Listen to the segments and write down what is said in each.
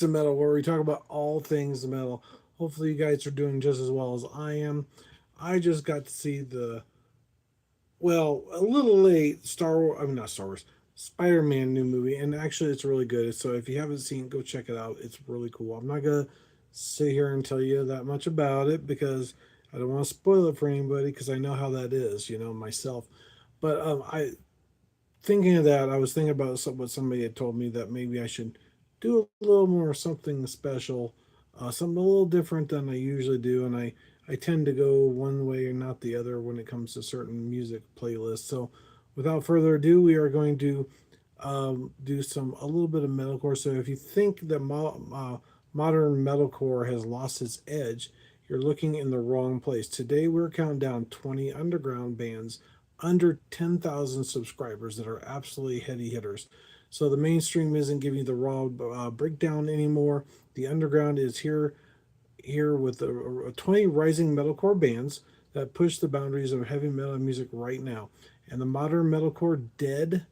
of Metal, where we talk about all things metal. Hopefully, you guys are doing just as well as I am. I just got to see a little late Star Wars. I mean, not Star Wars, Spider-Man new movie, and actually, it's really good. So if you haven't seen, it, go check it out. It's really cool. I'm not gonna sit here and tell you that much about it because I don't want to spoil it for anybody because I know how that is, myself. But I thinking of that, I was thinking about what somebody had told me that maybe I should do a little more something special, something a little different than I usually do, and I tend to go one way and not the other when it comes to certain music playlists. So, without further ado, we are going to do some a little bit of metalcore. So, if you think that modern metalcore has lost its edge, you're looking in the wrong place. Today, we're counting down 20 underground bands under 10,000 subscribers that are absolutely heady hitters. So the mainstream isn't giving you the raw breakdown anymore. The underground is here with 20 rising metalcore bands that push the boundaries of heavy metal music right now. And the modern metalcore dead.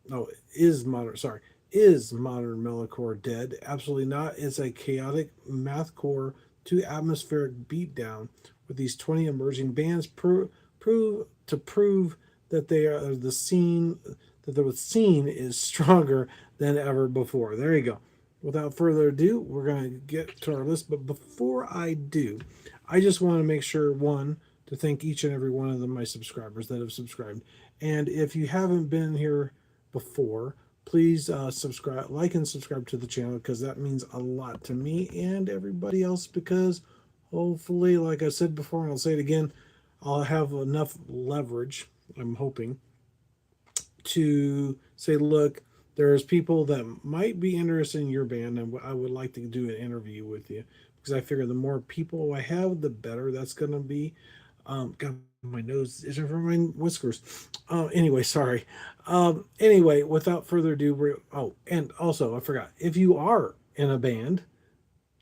No, is modern. Sorry, is modern metalcore dead? Absolutely not. It's a chaotic mathcore to atmospheric beatdown with these 20 emerging bands prove that they are the scene that the scene is stronger than ever before. There you go. Without further ado, we're going to get to our list. But before I do, I just want to make sure one to thank each and every one of them, my subscribers that have subscribed. And if you haven't been here before, please subscribe, like, and subscribe to the channel because that means a lot to me and everybody else. Because hopefully, like I said before, and I'll say it again, I'll have enough leverage, I'm hoping, to say, look, there's people that might be interested in your band, and I would like to do an interview with you because I figure the more people I have, the better that's going to be. God, my nose isn't from my whiskers. Anyway, sorry. Anyway, without further ado, and also I forgot, if you are in a band,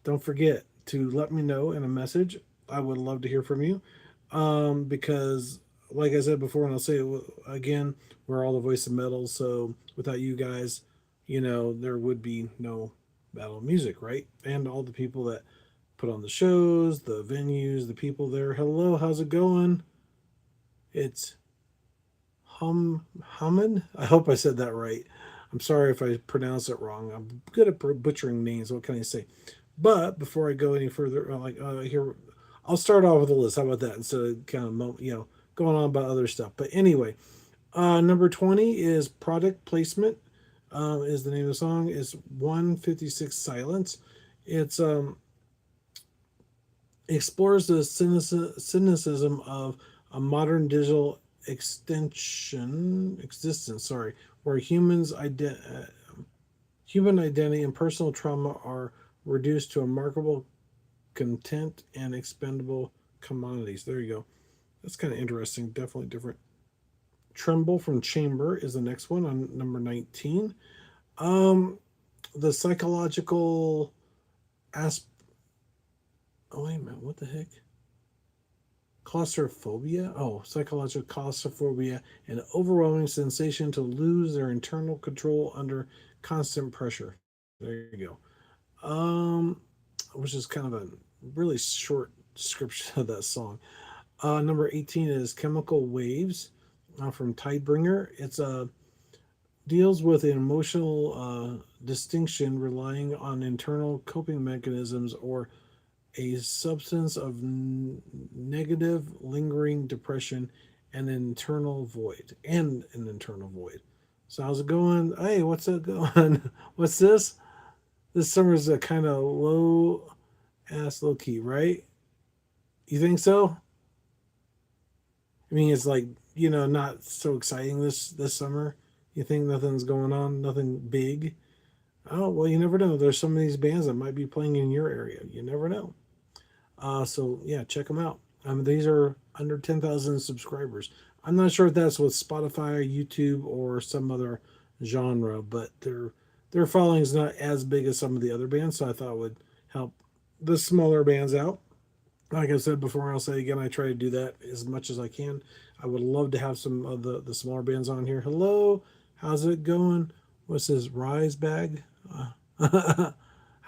don't forget to let me know in a message. I would love to hear from you because, like I said before, and I'll say it again, we're all the voice of metal. So without you guys, there would be no metal music, right? And all the people that put on the shows, the venues, the people there. Hello, how's it going? It's Hamid. I hope I said that right. I'm sorry if I pronounce it wrong. I'm good at butchering names. What can I say? But before I go any further, here, I'll start off with a list. How about that? Instead of kind of going on about other stuff. But anyway, number 20 is product placement. Is the name of the song? Is 156 Silence. It's explores the cynicism of a modern digital extension existence. Sorry, where human identity and personal trauma are reduced to a remarkable content and expendable commodities. There you go. That's kind of interesting. Definitely different. Tremble from Chamber is the next one on number 19. Um, the psychological asp. Oh wait a minute, what the heck? Claustrophobia? Oh, psychological claustrophobia, an overwhelming sensation to lose their internal control under constant pressure. There you go. Um, which is kind of a really short description of that song. Number 18 is Chemical Waves from Tidebringer. It's deals with an emotional distinction relying on internal coping mechanisms or a substance of negative, lingering depression and an internal void. So how's it going? Hey, what's it going? What's this? This summer's a kind of low key, right? You think so? I mean, it's like not so exciting this summer. You think nothing's going on, nothing big. Oh well, you never know. There's some of these bands that might be playing in your area. You never know. So yeah, check them out. These are under 10,000 subscribers. I'm not sure if that's with Spotify, YouTube, or some other genre, but their following is not as big as some of the other bands. So I thought it would help the smaller bands out. Like I said before, I'll say again, I try to do that as much as I can. I would love to have some of the smaller bands on here. Hello, how's it going? What's this Rise bag?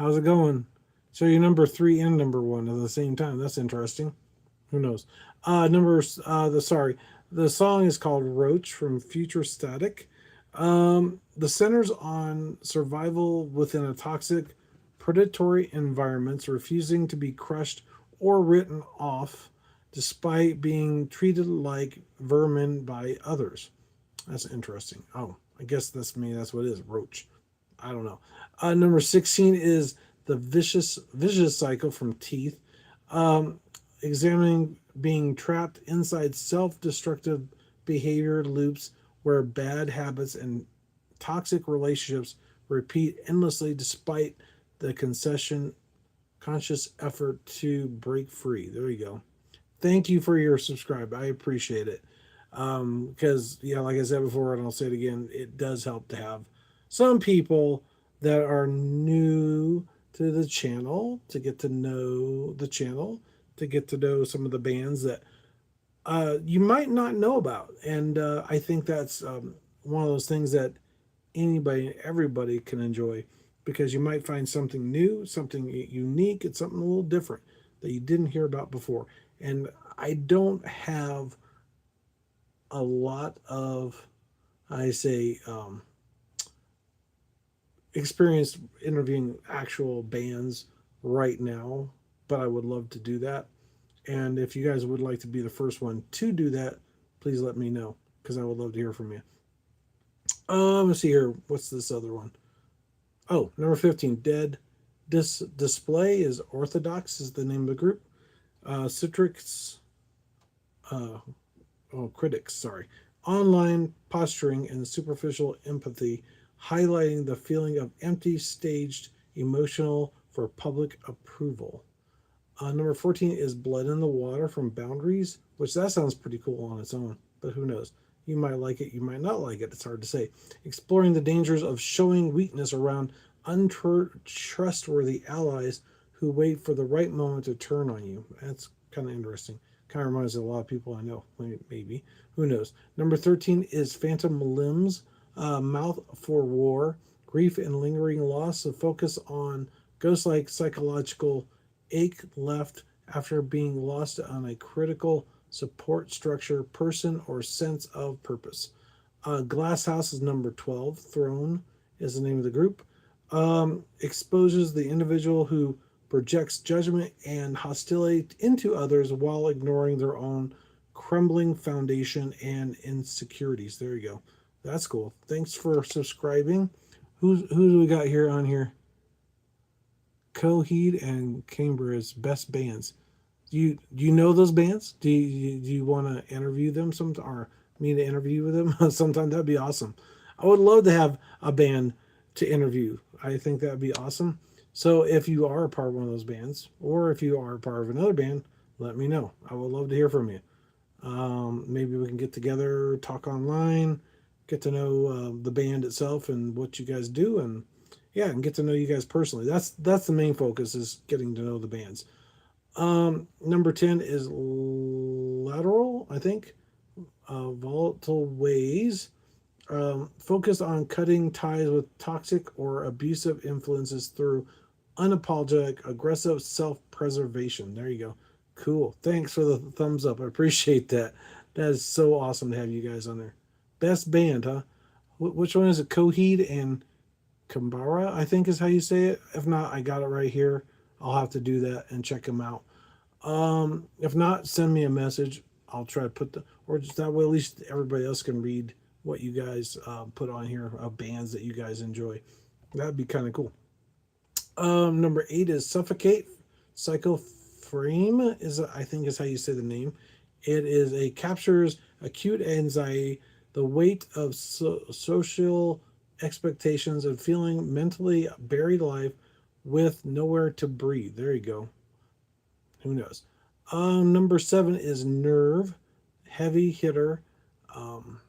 How's it going? So you're number three and number one at the same time. That's interesting. Who knows? Numbers. The song is called Roach from Future Static. The centers on survival within a toxic, predatory environments, refusing to be crushed or written off, despite being treated like vermin by others. That's interesting. Oh, I guess that's what it is. Roach. I don't know. Number 16 is the vicious cycle from Teeth, um, examining being trapped inside self-destructive behavior loops where bad habits and toxic relationships repeat endlessly despite the concession conscious effort to break free. There you go. Thank you for your subscribe. I appreciate it. Because yeah, like I said before, and I'll say it again, it does help to have some people that are new to the channel to get to know the channel, to get to know some of the bands that you might not know about. And I think that's one of those things that anybody, everybody can enjoy, because you might find something new, something unique, and something a little different that you didn't hear about before. And I don't have a lot of, I say, experience interviewing actual bands right now, but I would love to do that. And if you guys would like to be the first one to do that, please let me know, because I would love to hear from you. Let's see here. What's this other one? Oh, number 15, Dead Display is Orthodox, is the name of the group. Citrix, uh, critics, sorry. Online posturing and superficial empathy, highlighting the feeling of empty, staged, emotional for public approval. Number 14 is Blood in the Water from Boundaries, which that sounds pretty cool on its own, but who knows? You might like it, you might not like it. It's hard to say. Exploring the dangers of showing weakness around untrustworthy allies who wait for the right moment to turn on you. That's kind of interesting. Kind of reminds me of a lot of people I know, maybe. Who knows? Number 13 is Phantom Limbs, Mouth for War, Grief and Lingering Loss, a focus on ghost like psychological ache left after being lost on a critical support structure, person, or sense of purpose. Glass House is number 12. Throne is the name of the group. Exposes the individual who projects judgment and hostility into others while ignoring their own crumbling foundation and insecurities. There you go. That's cool. Thanks for subscribing. Who do we got here on here? Coheed and Cambridge's best bands. Do you know those bands? Do you want to interview them some, or me to interview with them sometime? That'd be awesome. I would love to have a band to interview. I think that'd be awesome. So if you are a part of one of those bands, or if you are a part of another band, let me know. I would love to hear from you. Maybe we can get together, talk online, get to know the band itself and what you guys do, and yeah, and get to know you guys personally. That's the main focus, is getting to know the bands. Number 10 is Lateral, I think. Volatile Ways. Focused on cutting ties with toxic or abusive influences through unapologetic, aggressive self preservation. There you go. Cool. Thanks for the thumbs up. I appreciate that. That is so awesome to have you guys on there. Best band, huh? Which one is it? Coheed and Kambara, I think is how you say it. If not, I got it right here. I'll have to do that and check them out. If not, send me a message. I'll try to put or just that way at least everybody else can read what you guys put on here of bands that you guys enjoy. That'd be kind of cool. Number 8 is Suffocate. Psycho Frame is, I think is how you say the name. It is a captures acute anxiety, the weight of social expectations, and feeling mentally buried alive with nowhere to breathe. There you go. Who knows? Number 7 is Nerve, heavy hitter. Um,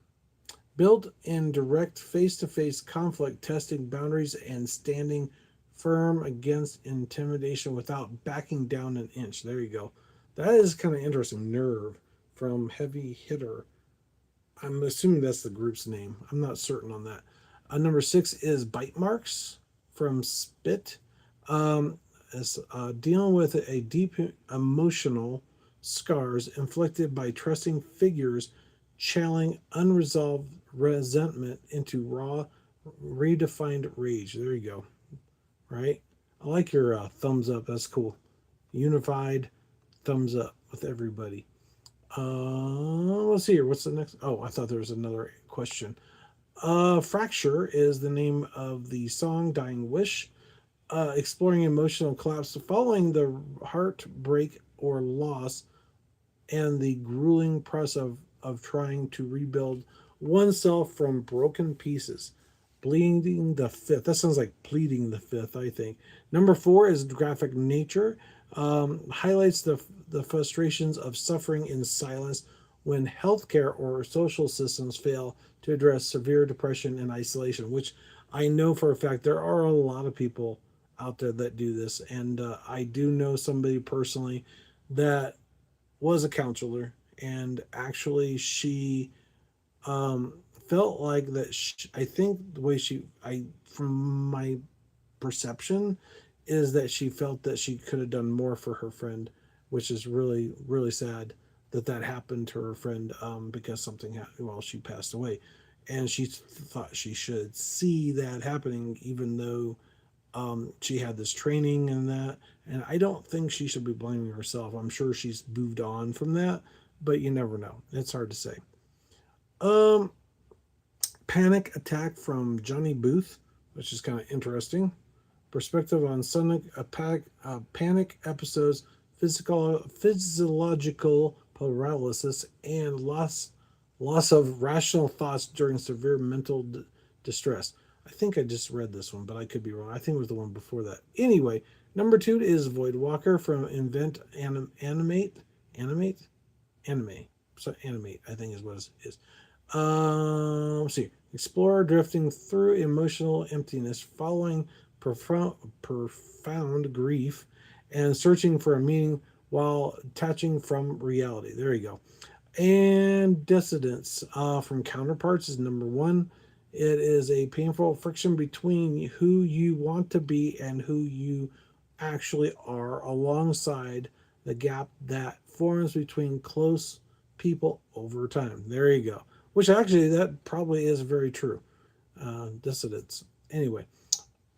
Built in direct face to face conflict, testing boundaries and standing firm against intimidation without backing down an inch. There you go. That is kind of interesting. Nerve from Heavy Hitter. I'm assuming that's the group's name. I'm not certain on that. Number 6 is Bite Marks from Spit. Um, is dealing with a deep emotional scars inflicted by trusting figures, channeling unresolved resentment into raw, redefined rage. There you go. Right? I like your thumbs up. That's cool. Unified thumbs up with everybody. Let's see here. What's the next? Oh, I thought there was another question. Fracture is the name of the song Dying Wish, exploring emotional collapse following the heartbreak or loss and the grueling process of trying to rebuild oneself from broken pieces. Bleeding the fifth. That sounds like pleading the fifth, I think. Number four is graphic nature. Highlights the frustrations of suffering in silence when healthcare or social systems fail to address severe depression and isolation, which I know for a fact there are a lot of people out there that do this. And I do know somebody personally that was a counselor, and actually she um, felt like that. I think the way from my perception, is that she felt that she could have done more for her friend, which is really really sad that that happened to her friend because something happened. Well, she passed away, and she thought she should see that happening, even though she had this training and that. And I don't think she should be blaming herself. I'm sure she's moved on from that, but you never know. It's hard to say. Um, Panic Attack from Johnny Booth, which is kind of interesting. Perspective on sonic panic episodes, physiological paralysis, and loss of rational thoughts during severe mental distress. I think I just read this one, but I could be wrong. I think it was the one before that. Anyway, number two is Void Walker from Invent Animate Anime. So Animate, I think is what it is. Let's see. Explore drifting through emotional emptiness, following profound grief, and searching for a meaning while detaching from reality. There you go. And Dissidence from Counterparts is number one. It is a painful friction between who you want to be and who you actually are, alongside the gap that forms between close people over time. There you go. Which actually, that probably is very true. Dissidence. Anyway,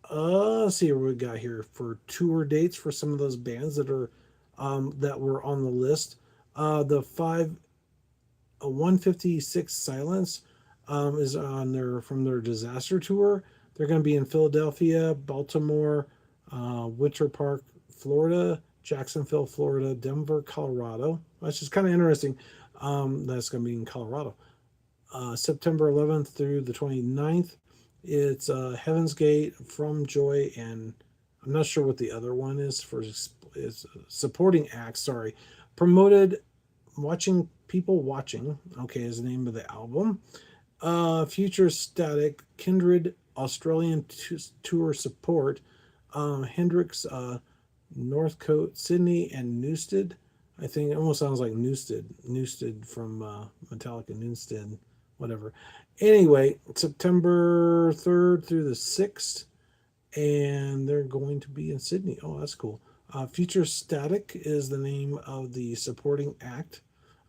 let's see what we got here for tour dates for some of those bands that were on the list. The five 156 Silence is on their from their disaster tour. They're going to be in Philadelphia, Baltimore, Winter Park, Florida, Jacksonville, Florida, Denver, Colorado. Which is kind of interesting. That's going to be in Colorado. September 11th through the 29th. It's Heaven's Gate, From Joy, and I'm not sure what the other one is for. Is supporting acts. Sorry, promoted watching people watching. Okay, is the name of the album. Future Static, Kindred, Australian tour support. Hendrix, Northcote, Sydney, and Newstead. I think it almost sounds like Newstead from Metallica, Newstead, whatever. Anyway, September 3rd through the 6th, and they're going to be in Sydney. Oh, that's cool. Future Static is the name of the supporting act.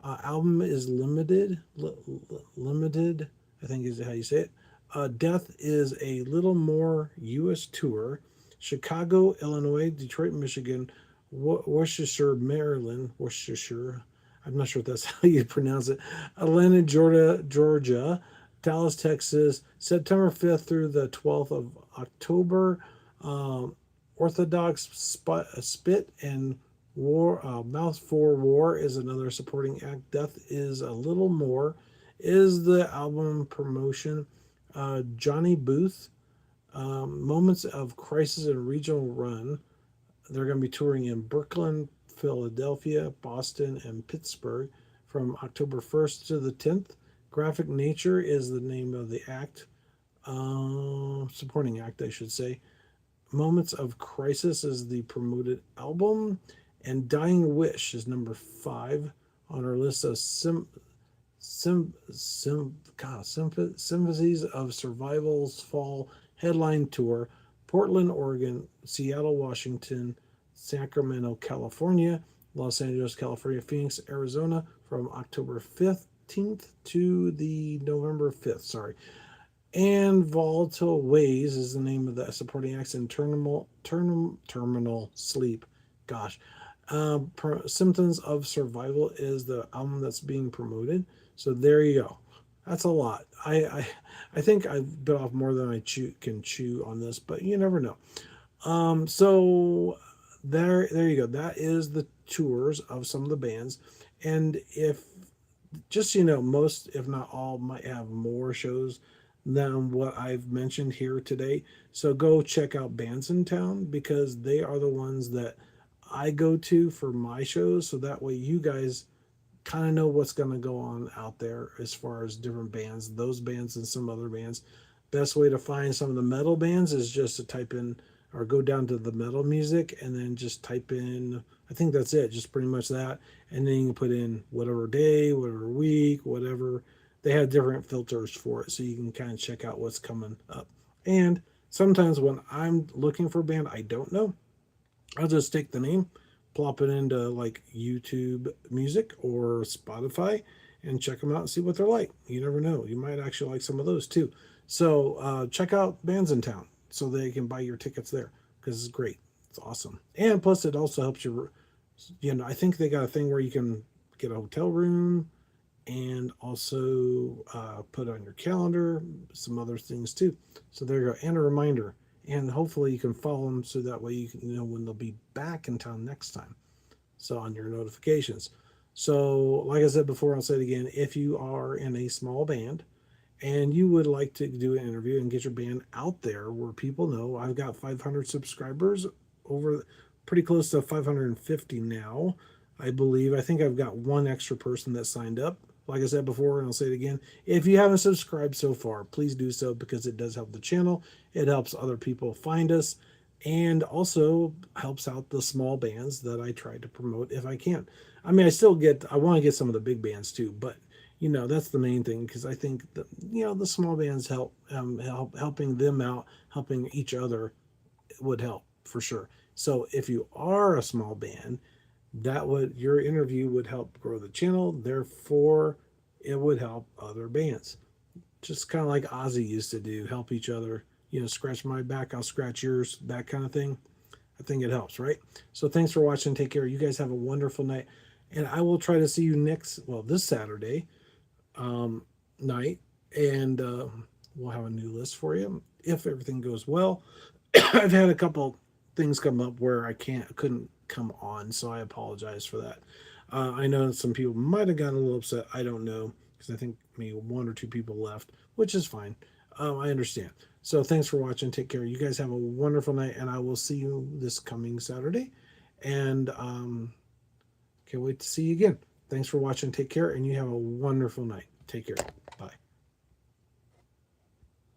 Album is limited, I think is how you say it. Death is a little more U.S. tour. Chicago, Illinois, Detroit, Michigan, Worcestershire, Maryland, Worcestershire. I'm not sure if that's how you pronounce it. Atlanta, Georgia, Dallas, Texas, September 5th through the 12th of October. Um, Orthodox Spit and War, Mouth for War is another supporting act. Death is a little more is the album promotion. Johnny Booth, Moments of Crisis and Regional Run. They're going to be touring in Brooklyn, Philadelphia, Boston, and Pittsburgh from October 1st to the 10th. Graphic Nature is the name of the act, supporting act, I should say. Moments of Crisis is the promoted album, and Dying Wish is number five on our list of Symphonies of Survival's Fall headline tour. Portland, Oregon, Seattle, Washington, Sacramento, California, Los Angeles, California, Phoenix, Arizona from October 15th to the November 5th. Sorry. And Volatile Ways is the name of the supporting acts in Terminal Sleep. Gosh. Symptoms of Survival is the album that's being promoted. So there you go. That's a lot. I think I've bit off more than I can chew on this, but you never know. So there you go. That is the tours of some of the bands, and if just so you know, most if not all might have more shows than what I've mentioned here today. So go check out Bands in Town because they are the ones that I go to for my shows. So that way you guys kind of know what's going to go on out there as far as different bands, those bands and some other bands. Best way to find some of the metal bands is just to type in or go down to the metal music and then just type in, I think that's it, just pretty much that. And then you can put in whatever day, whatever week, whatever. They have different filters for it so you can kind of check out what's coming up. And sometimes when I'm looking for a band I don't know, I'll just take the name, plop it into like YouTube Music or Spotify, and check them out and see what they're like. You never know. You might actually like some of those too. So check out Bands in Town so they can buy your tickets there because it's great. It's awesome. And plus, it also helps you. You know, I think they got a thing where you can get a hotel room and also put on your calendar some other things too. So there you go, and a reminder. And hopefully you can follow them so that way you can know when they'll be back in town next time. So on your notifications. So like I said before, I'll say it again. If you are in a small band and you would like to do an interview and get your band out there where people know, I've got 500 subscribers, over pretty close to 550 now, I believe. I think I've got one extra person that signed up. Like I said before, and I'll say it again, if you haven't subscribed so far, please do so because it does help the channel. It helps other people find us and also helps out the small bands that I try to promote if I can. I mean, I want to get some of the big bands too, but you know, that's the main thing because I think that, you know, the small bands helping them out, helping each other would help for sure. So if you are a small band, that would your interview would help grow the channel, therefore it would help other bands, just kind of like Ozzy used to do, help each other, you know, scratch my back, I'll scratch yours, that kind of thing. I think it helps, right? So thanks for watching. Take care. You guys have a wonderful night, and I will try to see you this Saturday night, and we'll have a new list for you if everything goes well. I've had a couple things come up where I couldn't come on, so I apologize for that. I know some people might have gotten a little upset. I don't know because I think maybe one or two people left, which is fine. I understand. So thanks for watching. Take care. You guys have a wonderful night, and I will see you this coming Saturday. And can't wait to see you again. Thanks for watching. Take care, and you have a wonderful night. Take care.